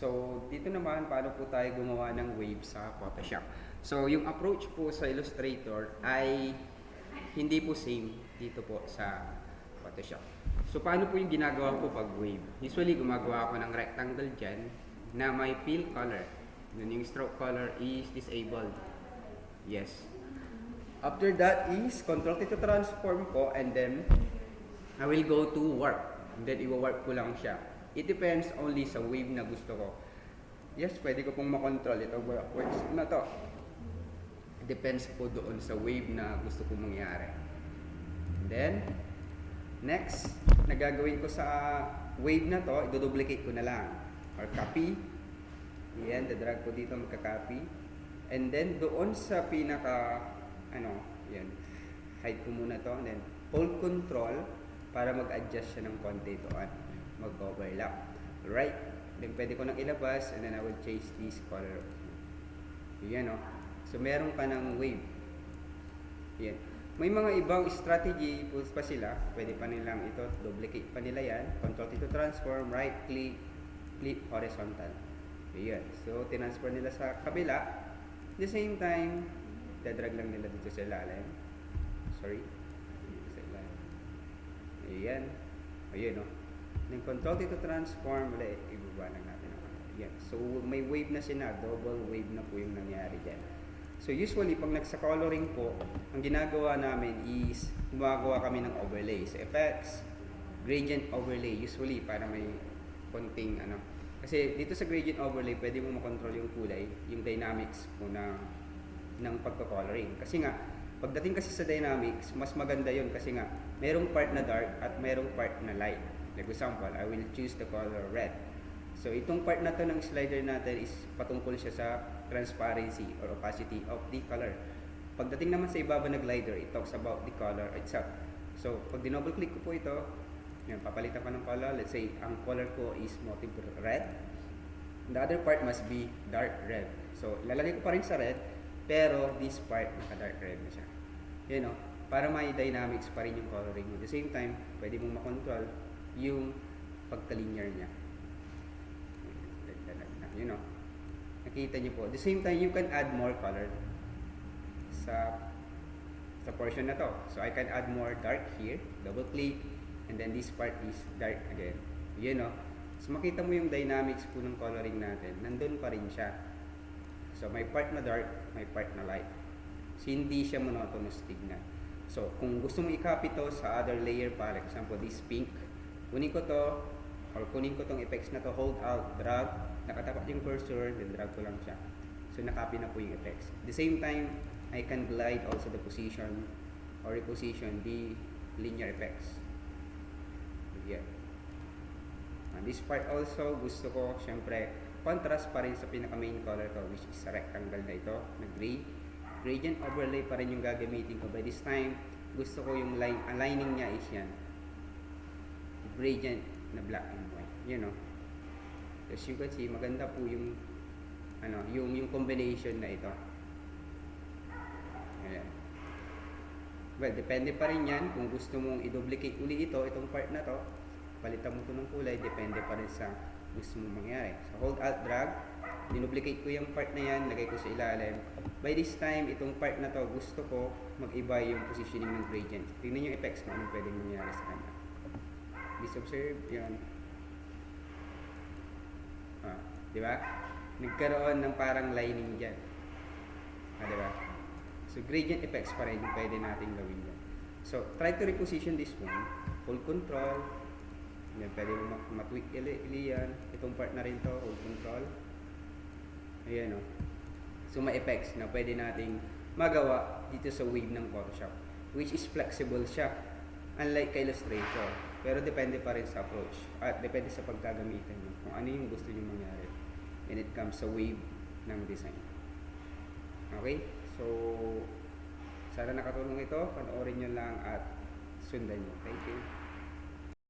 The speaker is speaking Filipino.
So, dito naman, paano po tayo gumawa ng wave sa Photoshop. So, yung approach po sa Illustrator ay hindi po same dito po sa Photoshop. So, paano po yung ginagawa ko pag wave? Usually, gumagawa ako ng rectangle dyan na may fill color. Yun, yung stroke color is disabled. Yes. After that is, control to transform po, and then, I will go to warp. And then, i-warp ko lang siya. It depends only sa wave na gusto ko. Yes, pwede ko pong makontrol ito works na to. It depends po doon sa wave na gusto kong mangyari. And then, next, nagagawin ko sa wave na to, i-duplicate ko na lang. Or copy. Yan, dadrag ko dito, magka-copy. And then, doon sa pinaka, yan, hide ko muna to. And then, hold control para mag-adjust siya ng konti doon. Mag-overlap. Right. Then pwede ko nang ilabas and then I will change this color. Yan o. So meron ka ng wave. Yan. May mga ibang strategy pa sila. Pwede pa nilang ito. Duplicate pa nila yan. Control to transform. Right click. Click horizontal. Yan. So tinransfer nila sa kabila. At the same time, dadrag lang nila dito sa ilalim. Sorry. Sa ilalim. Ayan. Ayan o. Then control to transform, ulit, ibaba lang natin ang yan. So may wave na siya, double wave na po yung nangyari dyan. So usually pag nagsa-coloring po, ang ginagawa namin is gumagawa kami ng overlay. So effects, gradient overlay, usually para may konting Kasi dito sa gradient overlay, pwede mo makontrol yung kulay, yung dynamics po ng pagka-coloring. Kasi nga, pagdating kasi sa dynamics, mas maganda yun kasi nga, merong part na dark at merong part na light. Like example, I will choose the color red. So itong part na to ng slider natin is patungkol siya sa transparency or opacity of the color. Pagdating naman sa ibaba ng glider, it talks about the color itself. So pag dinouble click ko po ito, yan, papalitan ko ng color. Let's say ang color ko is motive red. The other part must be dark red. So ilalagay ko pa rin sa red, pero this part naka-dark red na siya. You know, para may dynamics pa rin yung coloring mo. At the same time, pwede mong makontrol yung pagka-linear niya. You know, nakita niyo po. At the same time, you can add more color sa portion na to. So I can add more dark here, double click, and then this part is dark again. You know, so makita mo yung dynamics po ng coloring natin, nandun pa rin siya. So may part na dark, may part na light. So hindi siya monotonous tignan. So kung gusto mo i-copy to sa other layer pa, like example this pink, kunin ko to, or kunin ko tong effects na to, hold out, drag, nakatapat yung cursor, then drag ko lang siya. So nakopy na po yung effects. At the same time, I can glide also the position or reposition the linear effects. Yeah. And this part also, gusto ko, syempre, contrast pa rin sa pinaka main color ko, which is sa rectangle na ito, na gray. Gradient overlay pa rin yung gagamitin ko. By this time, gusto ko yung aligning niya is yan. Gradient na black and white, you know. As you can see, maganda po yung yung combination na ito. Ayan. Well, depende pa rin yan kung gusto mong i-duplicate uli itong part na to, palitan mo to ng kulay, depende pa rin sa gusto mong mangyari. So hold alt drag, dinuplicate ko yung part na yan, lagay ko sa ilalim. By this time, itong part na to, gusto ko mag-iba yung positioning ng gradient. Tingnan yung effects kung anong pwedeng mangyari sa kanya. Please observe, yan. Di ba? Nagkaroon ng parang lining dyan. Di ba? So, gradient effects pa rin yung pwede natin gawin yan. So, try to reposition this one. Hold control. Then, pwede mo matweak yan. Itong part na rin to, hold control. Ayan o. So, may effects na pwede nating magawa dito sa wave ng Photoshop. Which is flexible siya. Unlike kay Illustrator. Pero depende pa rin sa approach. At depende sa pagkagamitan nyo. Kung ano yung gusto nyo mangyari. When it comes sa wave ng design. Okay? So, sana nakatulong ito. Panoorin nyo lang at sundan nyo. Thank you.